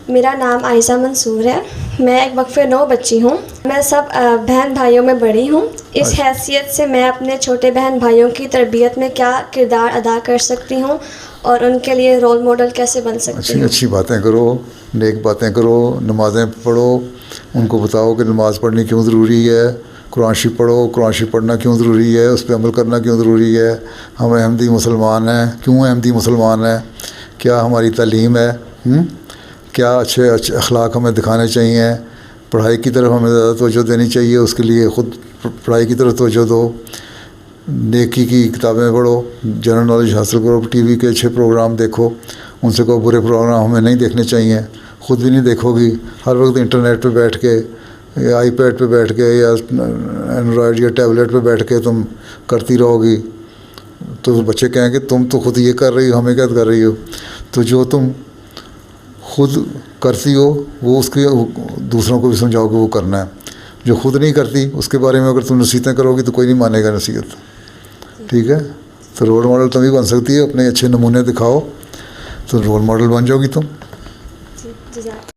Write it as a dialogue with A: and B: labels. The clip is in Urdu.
A: میرا نام عائشہ منصور ہے. میں ایک وقفے 9 بچی ہوں. میں سب بہن بھائیوں میں بڑی ہوں. اس حیثیت سے میں اپنے چھوٹے بہن بھائیوں کی تربیت میں کیا کردار ادا کر سکتی ہوں اور ان کے لیے رول ماڈل کیسے بن سکتی ہوں؟
B: اچھی باتیں کرو، نیک باتیں کرو، نمازیں پڑھو، ان کو بتاؤ کہ نماز پڑھنی کیوں ضروری ہے، قرآن شریف پڑھو، قرآن شریف پڑھنا کیوں ضروری ہے، اس پہ عمل کرنا کیوں ضروری ہے، ہم احمدی مسلمان ہیں، کیوں احمدی مسلمان ہیں، کیا ہماری تعلیم ہے، کیا اچھے اخلاق ہمیں دکھانے چاہیے، پڑھائی کی طرف ہمیں زیادہ توجہ دینی چاہیے، اس کے لیے خود پڑھائی کی طرف توجہ دو، نیکی کی کتابیں پڑھو، جنرل نالج حاصل کرو، ٹی وی کے اچھے پروگرام دیکھو، ان سے کوئی برے پروگرام ہمیں نہیں دیکھنے چاہیے. خود بھی نہیں دیکھو گی، ہر وقت انٹرنیٹ پہ بیٹھ کے یا آئی پیڈ پہ بیٹھ کے یا اینڈرائڈ یا ٹیبلیٹ پہ بیٹھ کے تم کرتی رہو گی تو بچے کہیں گے تم تو خود یہ کر رہی ہو، ہمیں کیا کر رہی ہو. تو جو تم خود کرتی ہو وہ اس کے دوسروں کو بھی سمجھاؤ کہ وہ کرنا ہے. جو خود نہیں کرتی اس کے بارے میں اگر تم نصیحتیں کرو گی تو کوئی نہیں مانے گا نصیحت. ٹھیک ہے، تو رول ماڈل تم ہی بن سکتی ہے، اپنے اچھے نمونے دکھاؤ تو رول ماڈل بن جاؤ گی تم.
A: جی.